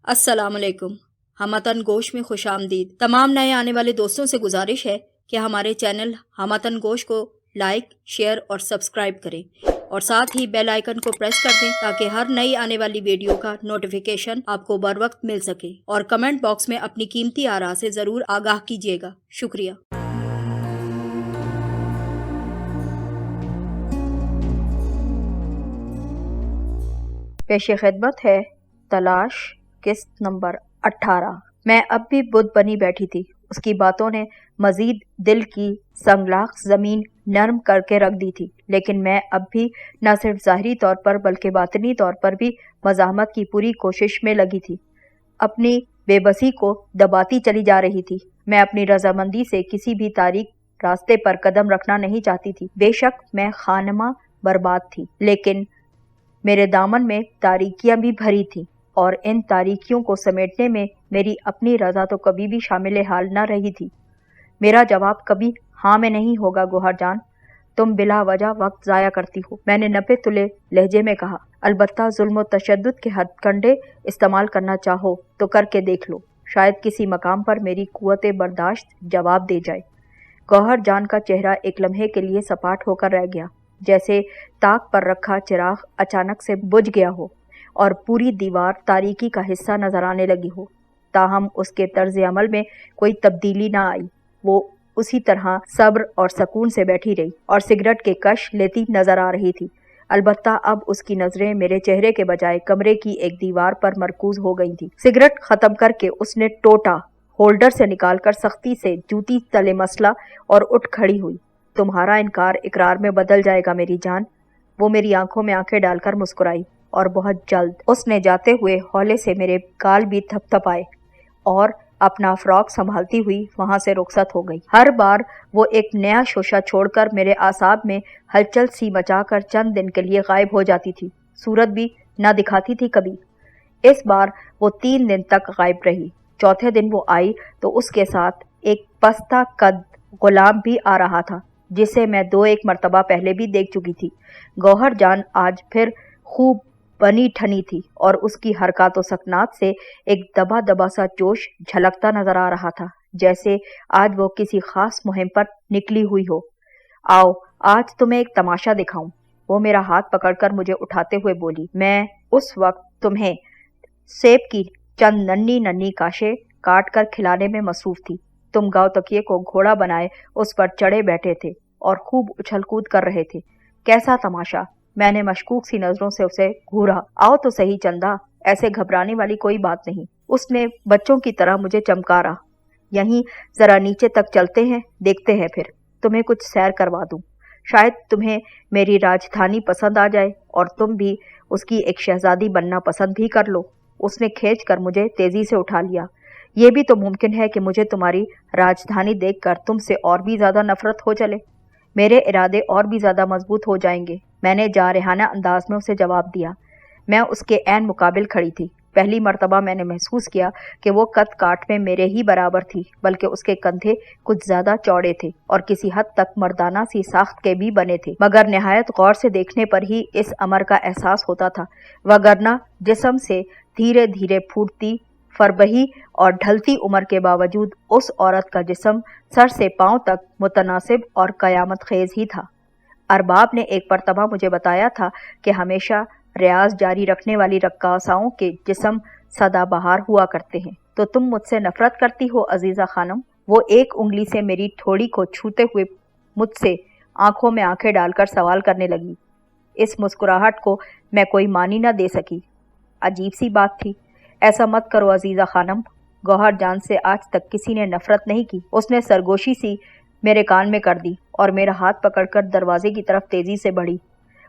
السلام علیکم. ہماتن گوش میں خوش آمدید. تمام نئے آنے والے دوستوں سے گزارش ہے کہ ہمارے چینل ہماتن گوش کو لائک، شیئر اور سبسکرائب کریں اور ساتھ ہی بیل آئیکن کو پریس کر دیں تاکہ ہر نئی آنے والی ویڈیو کا نوٹیفیکیشن آپ کو بر وقت مل سکے، اور کمنٹ باکس میں اپنی قیمتی آراء سے ضرور آگاہ کیجیے گا. شکریہ. پیش خدمت ہے تلاش قسط نمبر 18. میں اب بھی بدھ بنی بیٹھی تھی. اس کی باتوں نے مزید دل کی سنگلاخ زمین نرم کر کے رکھ دی تھی، لیکن میں اب بھی نہ صرف ظاہری طور پر بلکہ باطنی طور پر بھی مزاحمت کی پوری کوشش میں لگی تھی. اپنی بے بسی کو دباتی چلی جا رہی تھی. میں اپنی رضامندی سے کسی بھی تاریک راستے پر قدم رکھنا نہیں چاہتی تھی. بے شک میں خانمہ برباد تھی، لیکن میرے دامن میں تاریکیاں بھی بھری تھیں، اور ان تاریکیوں کو سمیٹنے میں میری اپنی رضا تو کبھی بھی شامل حال نہ رہی تھی. میرا جواب کبھی ہاں میں نہیں ہوگا گوہر جان. تم بلا وجہ وقت ضائع کرتی ہو، میں نے نپے تلے لہجے میں کہا. البتہ ظلم و تشدد کے ہتھ کنڈے استعمال کرنا چاہو تو کر کے دیکھ لو، شاید کسی مقام پر میری قوت برداشت جواب دے جائے. گوہر جان کا چہرہ ایک لمحے کے لیے سپاٹ ہو کر رہ گیا، جیسے طاق پر رکھا چراغ اچانک سے بجھ گیا ہو اور پوری دیوار تاریکی کا حصہ نظر آنے لگی ہو. تاہم اس کے طرز عمل میں کوئی تبدیلی نہ آئی. وہ اسی طرح صبر اور سکون سے بیٹھی رہی اور سگریٹ کے کش لیتی نظر آ رہی تھی. البتہ اب اس کی نظریں میرے چہرے کے بجائے کمرے کی ایک دیوار پر مرکوز ہو گئی تھی. سگریٹ ختم کر کے اس نے ٹوٹا ہولڈر سے نکال کر سختی سے جوتی تلے مسلا اور اٹھ کھڑی ہوئی. تمہارا انکار اقرار میں بدل جائے گا میری جان. وہ میری آنکھوں میں آنکھیں ڈال کر مسکرائی، اور بہت جلد اس نے جاتے ہوئے ہولے سے میرے گال بھی تھپ تھپائے اور اپنا فراک سنبھالتی ہوئی وہاں سے رخصت ہو گئی. ہر بار وہ ایک نیا شوشہ چھوڑ کر میرے اعصاب میں ہلچل سی مچا کر چند دن کے لیے غائب ہو جاتی تھی. صورت بھی نہ دکھاتی تھی کبھی. اس بار وہ 3 دن تک غائب رہی. چوتھے دن وہ آئی تو اس کے ساتھ ایک پستہ قد غلام بھی آ رہا تھا، جسے میں 2-1 مرتبہ پہلے بھی دیکھ چکی تھی. گوہر جان آج پھر خوب بنی ٹھنی تھی، اور اس کی حرکات و سکنات سے ایک دبا دبا سا جوش جھلکتا نظر آ رہا تھا، جیسے آج وہ کسی خاص مہم پر نکلی ہوئی ہو. آؤ آج تمہیں ایک تماشا دکھاؤں. وہ میرا ہاتھ پکڑ کر مجھے اٹھاتے ہوئے بولی. میں اس وقت تمہیں سیب کی چند ننھی ننھی کاشیں کاٹ کر کھلانے میں مصروف تھی. تم گاؤ تکیے کو گھوڑا بنائے اس پر چڑھے بیٹھے تھے اور خوب اچھل کود کر رہے تھے. کیسا تماشا؟ میں نے مشکوک سی نظروں سے اسے گھورا. آؤ تو صحیح چندا، ایسے گھبرانے والی کوئی بات نہیں. اس نے بچوں کی طرح مجھے چمکارا. یہیں ذرا نیچے تک چلتے ہیں، دیکھتے ہیں، پھر تمہیں کچھ سیر کروا دوں. شاید تمہیں میری راجدھانی پسند آ جائے اور تم بھی اس کی ایک شہزادی بننا پسند بھی کر لو. اس نے کھینچ کر مجھے تیزی سے اٹھا لیا. یہ بھی تو ممکن ہے کہ مجھے تمہاری راجدھانی دیکھ کر تم سے اور بھی زیادہ نفرت ہو چلے. میرے ارادے اور بھی زیادہ مضبوط ہو جائیں گے، میں نے جارحانہ انداز میں اسے جواب دیا. میں اس کے عین مقابل کھڑی تھی. پہلی مرتبہ میں نے محسوس کیا کہ وہ قد کاٹ میں میرے ہی برابر تھی، بلکہ اس کے کندھے کچھ زیادہ چوڑے تھے اور کسی حد تک مردانہ سی ساخت کے بھی بنے تھے، مگر نہایت غور سے دیکھنے پر ہی اس امر کا احساس ہوتا تھا. وگرنہ جسم سے دھیرے دھیرے پھوٹتی فربہی اور ڈھلتی عمر کے باوجود اس عورت کا جسم سر سے پاؤں تک متناسب اور قیامت خیز ہی تھا. ارباب نے ایک مرتبہ مجھے بتایا تھا کہ ہمیشہ ریاض جاری رکھنے والی رقاصاؤں کے جسم سدا بہار ہوا کرتے ہیں. تو تم مجھ سے نفرت کرتی ہو عزیزہ خانم؟ وہ ایک انگلی سے میری ٹھوڑی کو چھوتے ہوئے مجھ سے آنکھوں میں آنکھیں ڈال کر سوال کرنے لگی. اس مسکراہٹ کو میں کوئی معنی نہ دے سکی. عجیب سی بات تھی. ایسا مت کرو عزیزہ خانم، گوہر جان سے آج تک کسی نے نفرت نہیں کی. اس نے سرگوشی سی میرے کان میں کر دی اور میرا ہاتھ پکڑ کر دروازے کی طرف تیزی سے بڑھی.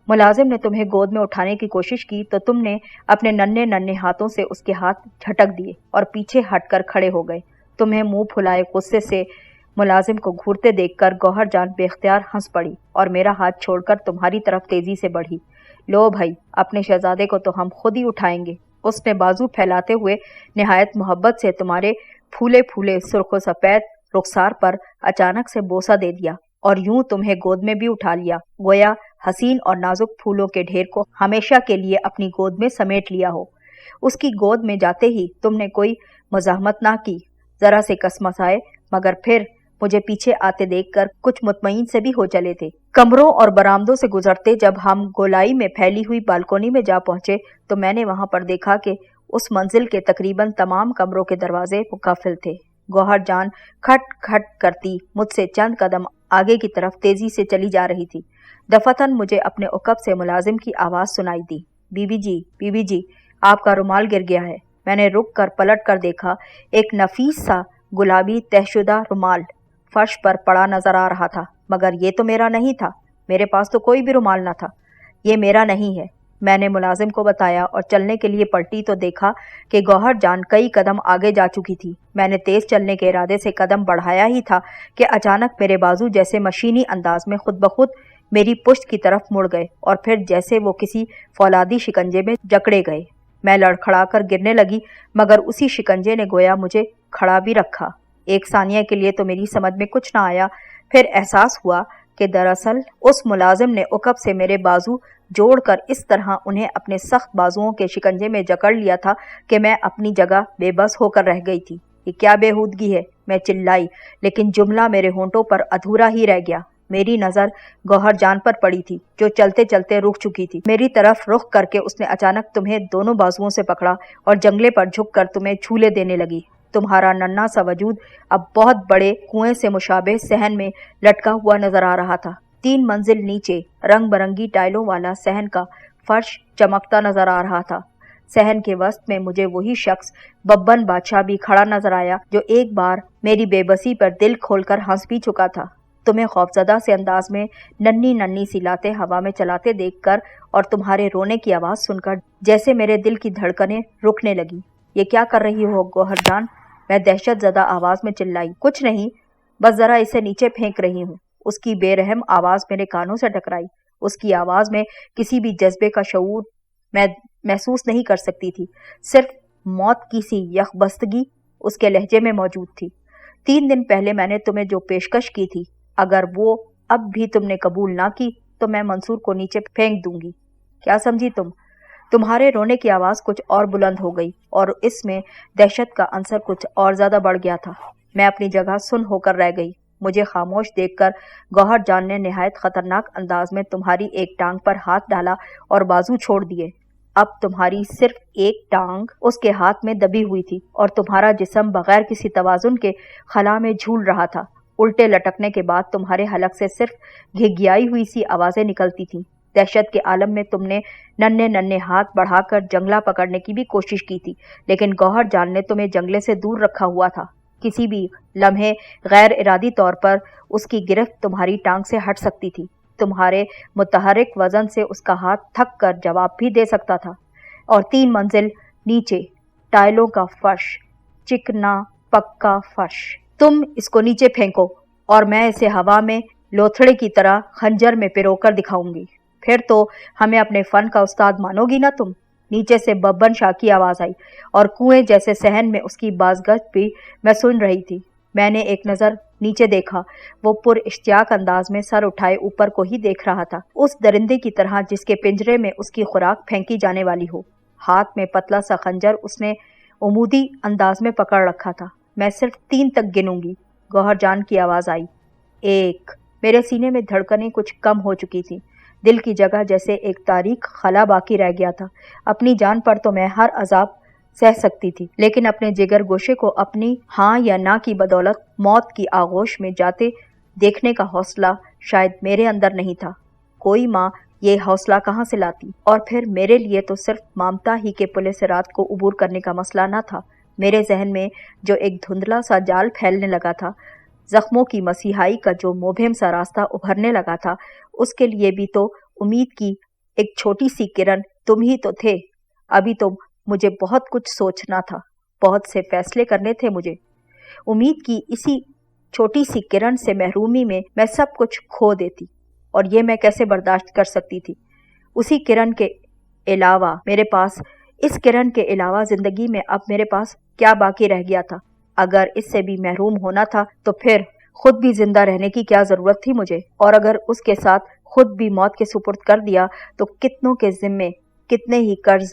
ملازم نے تمہیں گود میں اٹھانے کی کوشش کی تو تم نے اپنے ننھے ننھے ہاتھوں سے اس کے ہاتھ جھٹک دیے اور پیچھے ہٹ کر کھڑے ہو گئے. تمہیں منہ پھلائے غصے سے ملازم کو گھورتے دیکھ کر گوہر جان بے اختیار ہنس پڑی اور میرا ہاتھ چھوڑ کر تمہاری طرف تیزی سے بڑھی. لو بھائی، اپنے شہزادے کو تو ہم خود ہی اٹھائیں گے. اس نے بازو پھیلاتے ہوئے نہایت محبت سے تمہارے پھولے پھولے سرخ و سفید رخسار پر اچانک سے بوسہ دے دیا اور یوں تمہیں گود میں بھی اٹھا لیا، گویا حسین اور نازک پھولوں کے ڈھیر کو ہمیشہ کے لیے اپنی گود میں سمیٹ لیا ہو. اس کی گود میں جاتے ہی تم نے کوئی مزاحمت نہ کی، ذرا سے کسمسائے، مگر پھر مجھے پیچھے آتے دیکھ کر کچھ مطمئن سے بھی ہو چلے تھے۔ کمروں اور برآمدوں سے گزرتے جب ہم گولائی میں پھیلی ہوئی بالکونی میں جا پہنچے تو میں نے وہاں پر دیکھا کہ اس منزل کے تقریباً تمام کمروں کے دروازے مقفل تھے۔ گوہر جان کھٹ کھٹ کرتی مجھ سے چند قدم آگے کی طرف تیزی سے چلی جا رہی تھی۔ دفعتاً مجھے اپنے عقب سے ملازم کی آواز سنائی دی، بی بی جی، آپ کا رومال گر گیا ہے۔ میں نے رک کر پلٹ کر دیکھا، ایک نفیس سا گلابی طے شدہ رومال فرش پر پڑا نظر آ رہا تھا، مگر یہ تو میرا نہیں تھا، میرے پاس تو کوئی بھی رومال نہ تھا۔ یہ میرا نہیں ہے، میں نے ملازم کو بتایا اور چلنے کے لیے پلٹی تو دیکھا کہ گوہر جان کئی قدم آگے جا چکی تھی۔ میں نے تیز چلنے کے ارادے سے قدم بڑھایا ہی تھا کہ اچانک میرے بازو جیسے مشینی انداز میں خود بخود میری پشت کی طرف مڑ گئے اور پھر جیسے وہ کسی فولادی شکنجے میں جکڑے گئے۔ میں لڑکھڑا کر گرنے لگی، مگر اسی شکنجے نے گویا مجھے کھڑا بھی رکھا۔ ایک ثانیہ کے لیے تو میری سمجھ میں کچھ نہ آیا، پھر احساس ہوا کہ دراصل اس ملازم نے عقب سے میرے بازو جوڑ کر اس طرح انہیں اپنے سخت بازوؤں کے شکنجے میں جکڑ لیا تھا کہ میں اپنی جگہ بے بس ہو کر رہ گئی تھی۔ یہ کیا بےہودگی ہے، میں چلائی، لیکن جملہ میرے ہونٹوں پر ادھورا ہی رہ گیا۔ میری نظر گوہر جان پر پڑی تھی جو چلتے چلتے رک چکی تھی۔ میری طرف رخ کر کے اس نے اچانک تمہیں دونوں بازوؤں سے پکڑا اور جنگلے پر جھک کر تمہیں چھولے دینے لگی۔ تمہارا ننھا سا وجود اب بہت بڑے کنویں سے مشابہ صحن میں لٹکا ہوا نظر آ رہا تھا۔ 3 منزل نیچے رنگ برنگی ٹائلوں والا صحن کا فرش چمکتا نظر آ رہا تھا۔ صحن کے وسط میں مجھے وہی شخص ببن بادشاہ بھی کھڑا نظر آیا جو ایک بار میری بے بسی پر دل کھول کر ہنس بھی چکا تھا۔ تمہیں خوفزدہ سے انداز میں ننھی ننھی سی لاتیں ہوا میں چلاتے دیکھ کر اور تمہارے رونے کی آواز سن کر جیسے میرے دل کی دھڑکنیں رکنے لگی۔ یہ کیا کر رہی ہو گوہر جان؟ میں دہشت زدہ آواز میں چلائی۔ کچھ نہیں، بس ذرا اسے نیچے پھینک رہی ہوں۔ اس کی بے رحم آواز میرے کانوں سے ٹکرائی۔ اس کی آواز میں کسی بھی جذبے کا شعور میں محسوس نہیں کر سکتی تھی، صرف موت کی سی یکبستگی اس کے لہجے میں موجود تھی۔ 3 دن پہلے میں نے تمہیں جو پیشکش کی تھی، اگر وہ اب بھی تم نے قبول نہ کی تو میں منصور کو نیچے پھینک دوں گی۔ کیا سمجھی تم؟ تمہارے رونے کی آواز کچھ اور بلند ہو گئی اور اس میں دہشت کا عنصر کچھ اور زیادہ بڑھ گیا تھا۔ میں اپنی جگہ سن ہو کر رہ گئی۔ مجھے خاموش دیکھ کر گوہر جان نے نہایت خطرناک انداز میں تمہاری ایک ٹانگ پر ہاتھ ڈالا اور بازو چھوڑ دیے۔ اب تمہاری صرف ایک ٹانگ اس کے ہاتھ میں دبی ہوئی تھی اور تمہارا جسم بغیر کسی توازن کے خلا میں جھول رہا تھا۔ الٹے لٹکنے کے بعد تمہارے حلق سے صرف گھگیائی ہوئی سی آوازیں نکلتی تھیں۔ دہشت کے عالم میں تم نے ننھے ننھے ہاتھ بڑھا کر جنگلہ پکڑنے کی بھی کوشش کی تھی، لیکن گوہر جان نے تمہیں جنگلے سے دور رکھا ہوا تھا۔ کسی بھی لمحے غیر ارادی طور پر اس کی گرفت تمہاری ٹانگ سے ہٹ سکتی تھی۔ تمہارے متحرک وزن سے اس کا ہاتھ تھک کر جواب بھی دے سکتا تھا۔ اور 3 منزل نیچے ٹائلوں کا فرش، چکنا پکا فرش۔ تم اس کو نیچے پھینکو اور میں اسے ہوا میں لوتھڑے کی طرح خنجر میں پرو کر دکھاؤں گی۔ پھر تو ہمیں اپنے فن کا استاد مانو گی نا تم؟ نیچے سے ببن شاہ کی آواز آئی اور کنویں جیسے صحن میں اس کی بازگشت بھی میں سن رہی تھی۔ میں نے ایک نظر نیچے دیکھا، وہ پر اشتیاق انداز میں سر اٹھائے اوپر کو ہی دیکھ رہا تھا، اس درندے کی طرح جس کے پنجرے میں اس کی خوراک پھینکی جانے والی ہو۔ ہاتھ میں پتلا سا خنجر اس نے عمودی انداز میں پکڑ رکھا تھا۔ میں صرف 3 تک گنوں گی۔ گوہر جان کی آواز آئی۔ 1۔ میرے سینے میں دھڑکنیں کچھ کم ہو چکی تھیں، دل کی جگہ جیسے ایک تاریک خلا باقی رہ گیا تھا۔ اپنی جان پر تو میں ہر عذاب سہ سکتی تھی، لیکن اپنے جگر گوشے کو اپنی ہاں یا نہ کی بدولت موت کی آغوش میں جاتے دیکھنے کا حوصلہ شاید میرے اندر نہیں تھا۔ کوئی ماں یہ حوصلہ کہاں سے لاتی؟ اور پھر میرے لیے تو صرف مامتا ہی کے پلے صراط کو عبور کرنے کا مسئلہ نہ تھا۔ میرے ذہن میں جو ایک دھندلا سا جال پھیلنے لگا تھا، زخموں کی مسیحائی کا جو مبہم سا راستہ ابھرنے لگا تھا، اس کے لیے بھی تو امید کی ایک چھوٹی سی کرن تم ہی تو تھے۔ ابھی تو مجھے بہت کچھ سوچنا تھا، بہت سے فیصلے کرنے تھے مجھے۔ امید کی اسی چھوٹی سی کرن سے محرومی میں میں سب کچھ کھو دیتی، اور یہ میں کیسے برداشت کر سکتی تھی؟ اسی کرن کے علاوہ میرے پاس، اس کرن کے علاوہ زندگی میں اب میرے پاس کیا باقی رہ گیا تھا؟ اگر اس سے بھی محروم ہونا تھا تو پھر خود بھی زندہ رہنے کی کیا ضرورت تھی مجھے؟ اور اگر اس کے ساتھ خود بھی موت کے سپرد کر دیا تو کتنوں کے ذمے کتنے ہی قرض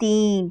3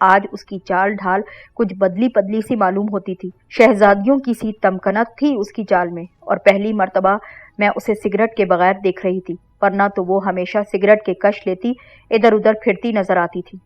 آج اس کی چال ڈھال کچھ بدلی پدلی سی معلوم ہوتی تھی۔ شہزادیوں کی سی تمکنت تھی اس کی چال میں، اور پہلی مرتبہ میں اسے سگریٹ کے بغیر دیکھ رہی تھی، ورنہ تو وہ ہمیشہ سگریٹ کے کش لیتی ادھر ادھر پھرتی نظر آتی تھی۔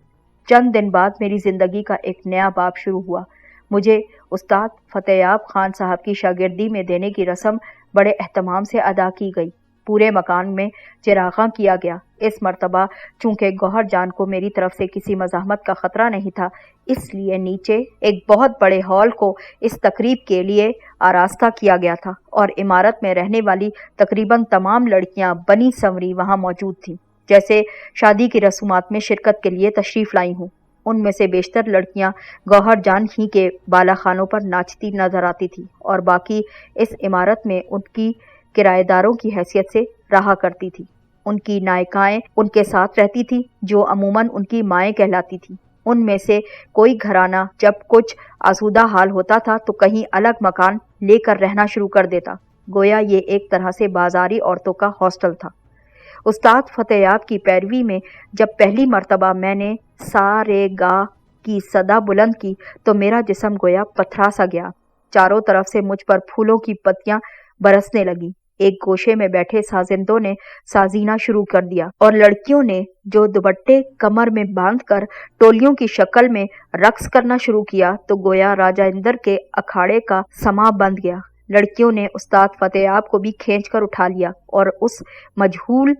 چند دن بعد میری زندگی کا ایک نیا باب شروع ہوا۔ مجھے استاد فتح یاب خان صاحب کی شاگردی میں دینے کی رسم بڑے اہتمام سے ادا کی گئی۔ پورے مکان میں چراغاں کیا گیا۔ اس مرتبہ چونکہ گوہر جان کو میری طرف سے کسی مزاحمت کا خطرہ نہیں تھا، اس لیے نیچے ایک بہت بڑے ہال کو اس تقریب کے لیے آراستہ کیا گیا تھا، اور عمارت میں رہنے والی تقریباً تمام لڑکیاں بنی سنوری وہاں موجود تھیں، جیسے شادی کی رسومات میں شرکت کے لیے تشریف لائی ہوں۔ ان میں سے بیشتر لڑکیاں گوہر جان ہی کے بالا خانوں پر ناچتی نظر آتی تھی، اور باقی اس عمارت میں ان کی کرایہ داروں کی حیثیت سے رہا کرتی تھی۔ ان کی نائکائیں ان کے ساتھ رہتی تھی، جو عموماً ان کی مائیں کہلاتی تھیں۔ ان میں سے کوئی گھرانہ جب کچھ آسودہ حال ہوتا تھا تو کہیں الگ مکان لے کر رہنا شروع کر دیتا، گویا یہ ایک طرح سے بازاری عورتوں کا ہاسٹل تھا۔ استاد فتح یاب کی پیروی میں جب پہلی مرتبہ میں نے سا رے گا کی صدا بلند کی تو میرا جسم گویا پتھرا سا گیا۔ چاروں طرف سے مجھ پر پھولوں کی پتیاں برسنے لگیں۔ ایک گوشے میں بیٹھے سازندوں نے سازینا شروع کر دیا، اور لڑکیوں نے جو دوپٹے کمر میں باندھ کر ٹولیوں کی شکل میں رقص کرنا شروع کیا تو گویا راجہ اندر کے اکھاڑے کا سما بند گیا۔ لڑکیوں نے استاد فتح یاب کو بھی کھینچ کر اٹھا لیا، اور اس مجہول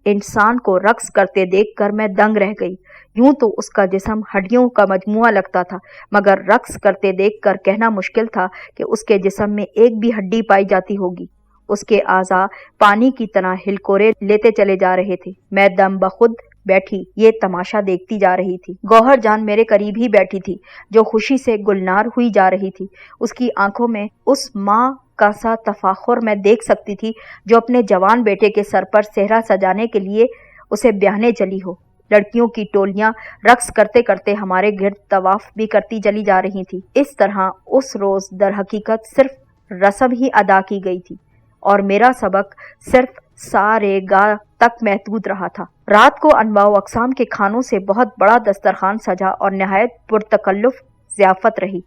انسان کو رقص کرتے دیکھ کر میں دنگ رہ گئی۔ یوں تو اس کا جسم ہڈیوں کا مجموعہ لگتا تھا، مگر رقص کرتے دیکھ کر کہنا مشکل تھا کہ اس کے جسم میں ایک بھی ہڈی پائی جاتی ہوگی۔ اس کے اعضاء پانی کی طرح ہلکورے لیتے چلے جا رہے تھے۔ میں دم بخود بیٹھی یہ تماشا دیکھتی جا رہی تھی۔ گوہر جان میرے قریب ہی بیٹھی تھی، جو خوشی سے گلنار ہوئی جا رہی تھی۔ اس کی آنکھوں میں اس ماں کا سا تفاخر میں دیکھ سکتی تھی جو اپنے جوان بیٹے کے سر پر صحرا سجانے کے لیے اسے بیاہنے چلی ہو۔ لڑکیوں کی ٹولیاں رقص کرتے کرتے ہمارے گرد طواف بھی کرتی چلی جا رہی تھی۔ اس طرح اس روز در حقیقت صرف رسم ہی ادا کی گئی تھی، اور میرا سبق صرف سا رے گا تک محدود رہا تھا۔ رات کو انواع و اقسام کے کھانوں سے بہت بڑا دسترخوان سجا اور نہایت پرتکلف ضیافت رہی۔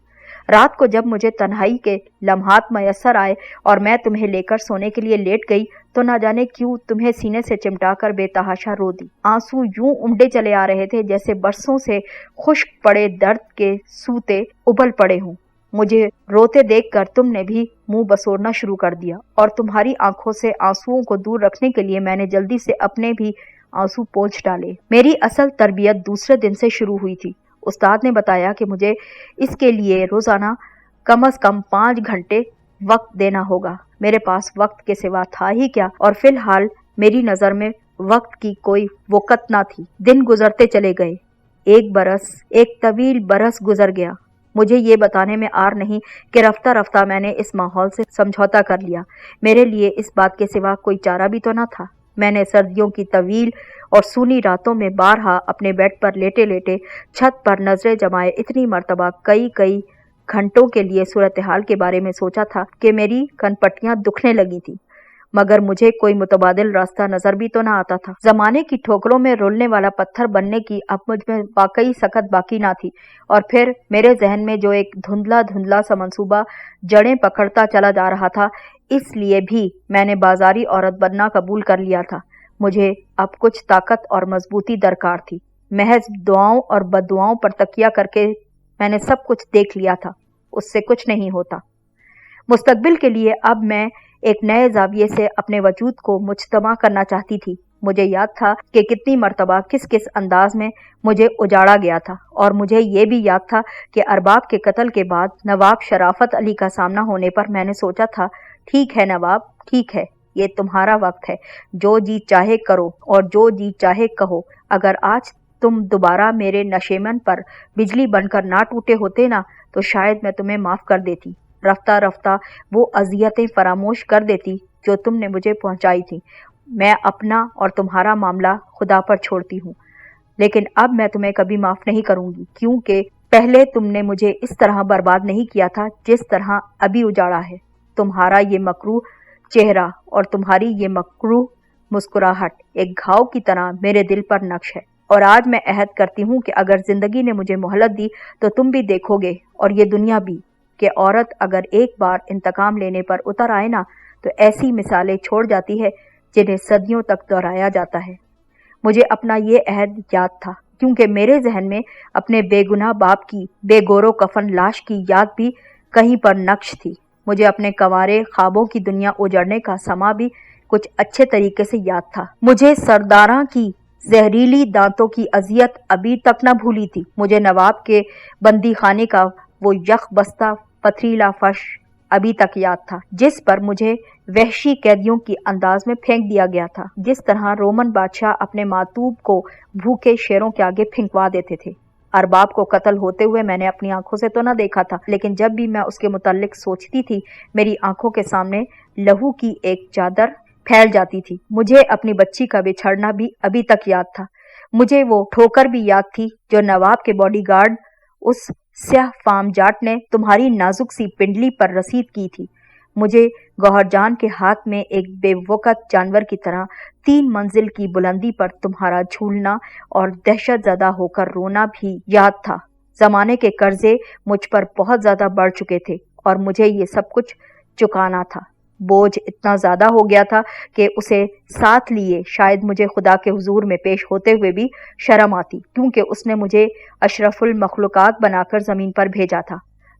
رات کو جب مجھے تنہائی کے لمحات میسر آئے اور میں تمہیں لے کر سونے کے لیے لیٹ گئی تو نہ جانے کیوں تمہیں سینے سے چمٹا کر بے تحاشا رو دی۔ آنسو یوں امڈے چلے آ رہے تھے جیسے برسوں سے خشک پڑے درد کے سوتے ابل پڑے ہوں۔ مجھے روتے دیکھ کر تم نے بھی منہ بسورنا شروع کر دیا، اور تمہاری آنکھوں سے آنسوؤں کو دور رکھنے کے لیے میں نے جلدی سے اپنے بھی آنسو پونچھ ڈالے۔ میری اصل تربیت دوسرے دن سے شروع ہوئی تھی۔ استاد نے بتایا کہ مجھے اس کے لیے روزانہ کم از کم 5 گھنٹے وقت دینا ہوگا۔ میرے پاس وقت کے سوا تھا ہی کیا، اور فی الحال میری نظر میں وقت کی کوئی وقت نہ تھی۔ دن گزرتے چلے گئے، ایک برس، ایک طویل برس گزر گیا۔ مجھے یہ بتانے میں آر نہیں کہ رفتہ رفتہ میں نے اس ماحول سے سمجھوتا کر لیا۔ میرے لیے اس بات کے سوا کوئی چارہ بھی تو نہ تھا۔ میں نے سردیوں کی طویل اور سونی راتوں میں بارہا اپنے بیڈ پر لیٹے لیٹے چھت پر نظریں جمائے اتنی مرتبہ کئی گھنٹوں کے لیے صورتحال کے بارے میں سوچا تھا کہ میری کنپٹیاں دکھنے لگی تھیں، مگر مجھے کوئی متبادل راستہ نظر بھی تو نہ آتا تھا۔ زمانے کی ٹھوکروں میں رولنے والا پتھر بننے کی اب مجھ میں واقعی سخت باقی نہ تھی، اور پھر میرے ذہن میں جو ایک دھندلا سا منصوبہ جڑیں پکڑتا چلا جا رہا تھا، اس لیے بھی میں نے بازاری عورت بننا قبول کر لیا تھا۔ مجھے اب کچھ طاقت اور مضبوطی درکار تھی۔ محض دعاؤں اور بددعاؤں پر تکیہ کر کے میں نے سب کچھ دیکھ لیا تھا، اس سے کچھ نہیں ہوتا۔ مستقبل کے لیے اب میں ایک نئے زاویے سے اپنے وجود کو مجتمع کرنا چاہتی تھی۔ مجھے یاد تھا کہ کتنی مرتبہ کس انداز میں مجھے اجاڑا گیا تھا، اور مجھے یہ بھی یاد تھا کہ ارباب کے قتل کے بعد نواب شرافت علی کا سامنا ہونے پر میں نے سوچا تھا، ٹھیک ہے نواب، ٹھیک ہے، یہ تمہارا وقت ہے، جو جی چاہے کرو اور جو جی چاہے کہو۔ اگر آج تم دوبارہ میرے نشیمن پر بجلی بن کر نہ ٹوٹے ہوتے نا تو شاید میں تمہیں معاف کر دیتی، رفتہ رفتہ وہ اذیتیں فراموش کر دیتی جو تم نے مجھے پہنچائی تھی۔ میں اپنا اور تمہارا معاملہ خدا پر چھوڑتی ہوں، لیکن اب میں تمہیں کبھی معاف نہیں کروں گی، کیونکہ پہلے تم نے مجھے اس طرح برباد نہیں کیا تھا جس طرح ابھی اجاڑا ہے۔ تمہارا یہ مکروہ چہرہ اور تمہاری یہ مکروہ مسکراہٹ ایک گھاؤ کی طرح میرے دل پر نقش ہے۔ اور آج میں عہد کرتی ہوں کہ اگر زندگی نے مجھے مہلت دی تو تم بھی دیکھو گے اور یہ دنیا بھی کہ عورت اگر ایک بار انتقام لینے پر اتر آئے نا تو ایسی مثالیں چھوڑ جاتی ہے جنہیں صدیوں تک دہرایا جاتا ہے۔ مجھے اپنا یہ عہد یاد تھا کیونکہ میرے ذہن میں اپنے بے گناہ باپ کی بے گورو کفن لاش کی یاد بھی کہیں پر نقش تھی۔ مجھے اپنے کنوارے خوابوں کی دنیا اجڑنے کا سما بھی کچھ اچھے طریقے سے یاد تھا۔ مجھے سرداراں کی زہریلی دانتوں کی اذیت ابھی تک نہ بھولی تھی۔ مجھے نواب کے بندی خانے کا وہ یخ بستہ پتھریلا فرش ابھی تک یاد تھا جس پر مجھے وحشی قیدیوں کی انداز میں پھینک دیا گیا تھا، جس طرح رومن بادشاہ اپنے معتوب کو بھوکے شیروں کے آگے پھینکوا دیتے تھے۔ ارباب کو قتل ہوتے ہوئے میں نے اپنی آنکھوں سے تو نہ دیکھا تھا، لیکن جب بھی میں اس کے متعلق سوچتی تھی میری آنکھوں کے سامنے لہو کی ایک چادر پھیل جاتی تھی۔ مجھے اپنی بچی کا بچھڑنا بھی ابھی تک یاد تھا۔ مجھے وہ ٹھوکر بھی یاد تھی جو نواب کے باڈی گارڈ اس سیاہ فام جاٹ نے تمہاری نازک سی پنڈلی پر رسید کی تھی۔ مجھے گوہر جان کے ہاتھ میں ایک بے وقت جانور کی طرح 3 منزل کی بلندی پر تمہارا جھولنا اور دہشت زدہ ہو کر رونا بھی یاد تھا۔ زمانے کے قرضے مجھ پر بہت زیادہ بڑھ چکے تھے اور مجھے یہ سب کچھ چکانا تھا۔ بوجھ اتنا زیادہ ہو گیا تھا کہ اسے ساتھ لیے شاید مجھے خدا کے حضور میں پیش ہوتے ہوئے بھی شرم آتی، کیونکہ اس نے مجھے اشرف المخلوقات بنا کر زمین پر بھیجا تھا۔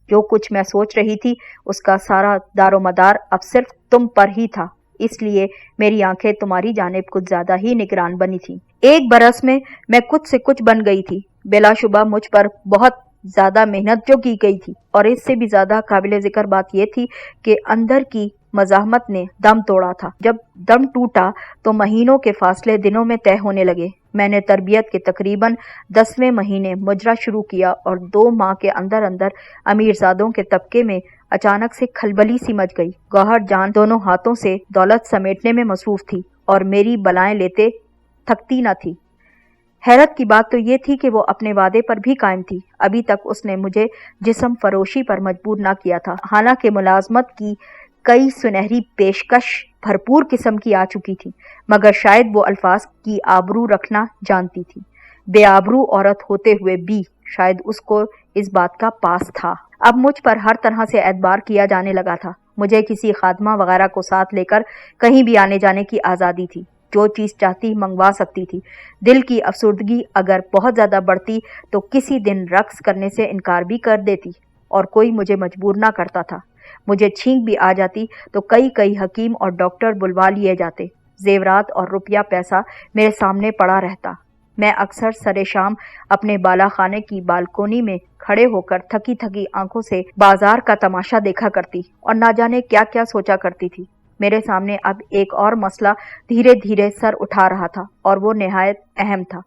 جو کچھ میں سوچ رہی تھی اس کا سارا دار و مدار اب صرف تم پر ہی تھا، اس لیے میری آنکھیں تمہاری جانب کچھ زیادہ ہی نگران بنی تھیں۔ ایک برس میں کچھ سے کچھ بن گئی تھی۔ بلا شبہ مجھ پر بہت زیادہ محنت جو کی گئی تھی، اور اس سے بھی زیادہ قابل ذکر بات یہ تھی کہ اندر کی مزاحمت نے دم توڑا تھا۔ جب دم ٹوٹا تو مہینوں کے فاصلے دنوں میں طے ہونے لگے۔ میں نے تربیت کے تقریباً 10ویں مہینے مجرا شروع کیا اور 2 ماہ کے اندر امیرزادوں کے طبقے میں اچانک سے کھلبلی سی مچ گئی۔ گوہر جان دونوں ہاتھوں سے دولت سمیٹنے میں مصروف تھی اور میری بلائیں لیتے تھکتی نہ تھی۔ حیرت کی بات تو یہ تھی کہ وہ اپنے وعدے پر بھی قائم تھی۔ ابھی تک اس نے مجھے جسم فروشی پر مجبور نہ کیا تھا، حالانکہ ملازمت کی کئی سنہری پیشکش بھرپور قسم کی آ چکی تھی، مگر شاید وہ الفاظ کی آبرو رکھنا جانتی تھی۔ بے آبرو عورت ہوتے ہوئے بھی شاید اس کو اس بات کا پاس تھا۔ اب مجھ پر ہر طرح سے اعتبار کیا جانے لگا تھا۔ مجھے کسی خادمہ وغیرہ کو ساتھ لے کر کہیں بھی آنے جانے کی آزادی تھی، جو چیز چاہتی منگوا سکتی تھی۔ دل کی افسردگی اگر بہت زیادہ بڑھتی تو کسی دن رقص کرنے سے انکار بھی کر دیتی اور کوئی مجھے مجبور نہ کرتا تھا۔ مجھے چھینک بھی آ جاتی تو کئی حکیم اور ڈاکٹر بلوا لیے جاتے۔ زیورات اور روپیہ پیسہ میرے سامنے پڑا رہتا۔ میں اکثر سر شام اپنے بالا خانے کی بالکونی میں کھڑے ہو کر تھکی آنکھوں سے بازار کا تماشا دیکھا کرتی اور نہ جانے کیا کیا سوچا کرتی تھی۔ میرے سامنے اب ایک اور مسئلہ دھیرے دھیرے سر اٹھا رہا تھا اور وہ نہایت اہم تھا۔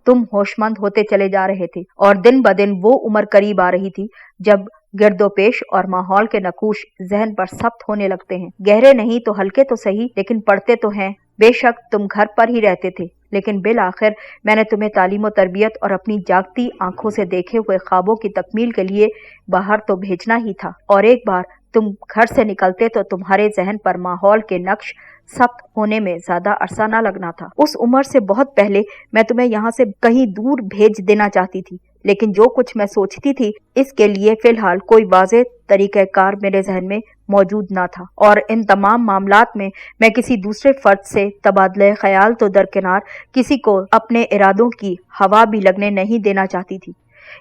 تم ہوش مند ہوتے چلے جا رہے تھے اور دن بدن وہ عمر قریب آ رہی تھی جب گرد و پیش اور ماحول کے نقوش ذہن پر ثبت ہونے لگتے ہیں۔ گہرے نہیں تو ہلکے تو صحیح، لیکن پڑھتے تو ہیں۔ بے شک تم گھر پر ہی رہتے تھے، لیکن بالآخر میں نے تمہیں تعلیم و تربیت اور اپنی جاگتی آنکھوں سے دیکھے ہوئے خوابوں کی تکمیل کے لیے باہر تو بھیجنا ہی تھا، اور ایک بار تم گھر سے نکلتے تو تمہارے ذہن پر ماحول کے نقش ثبت ہونے میں زیادہ عرصہ نہ لگنا تھا۔ اس عمر سے بہت پہلے میں تمہیں یہاں سے کہیں دور بھیج دینا چاہتی تھی، لیکن جو کچھ میں سوچتی تھی اس کے لیے فی الحال کوئی واضح طریقہ کار میرے ذہن میں موجود نہ تھا، اور ان تمام معاملات میں کسی دوسرے فرد سے تبادلہ خیال تو درکنار کسی کو اپنے ارادوں کی ہوا بھی لگنے نہیں دینا چاہتی تھی۔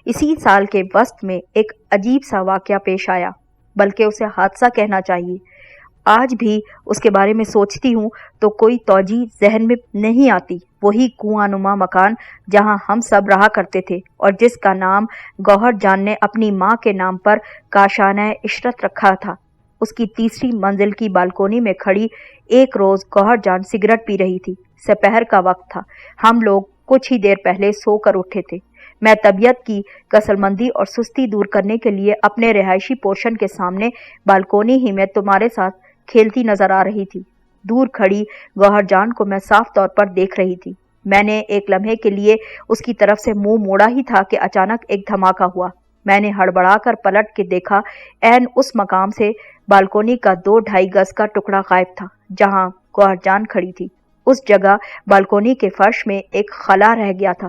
اسی سال کے وسط میں ایک عجیب سا واقعہ پیش آیا، بلکہ اسے حادثہ کہنا چاہیے۔ آج بھی اس کے بارے میں سوچتی ہوں تو کوئی توجہ ذہن میں نہیں آتی۔ وہی کنواں نما مکان جہاں ہم سب رہا کرتے تھے اور جس کا نام گوہر جان نے اپنی ماں کے نام پر کاشانہ عشرت رکھا تھا، اس کی 3ری منزل کی بالکونی میں کھڑی ایک روز گوہر جان سگریٹ پی رہی تھی۔ سپہر کا وقت تھا، ہم لوگ کچھ ہی دیر پہلے سو کر اٹھے تھے۔ میں طبیعت کی کسل مندی اور سستی دور کرنے کے لیے اپنے رہائشی پورشن کے سامنے بالکونی ہی میں تمہارے ساتھ کھیلتی نظر آ رہی تھی۔ دور کھڑی گوہر جان کو میں صاف طور پر دیکھ رہی تھی۔ میں نے ایک لمحے کے لیے اس کی طرف سے منہ موڑا ہی تھا کہ اچانک ایک دھماکہ ہوا۔ میں نے ہڑبڑا کر پلٹ کے دیکھا، عین اس مقام سے بالکونی کا 2-2.5 گز کا ٹکڑا غائب تھا جہاں گوہر جان کھڑی تھی۔ اس جگہ بالکونی کے فرش میں ایک خلا رہ گیا تھا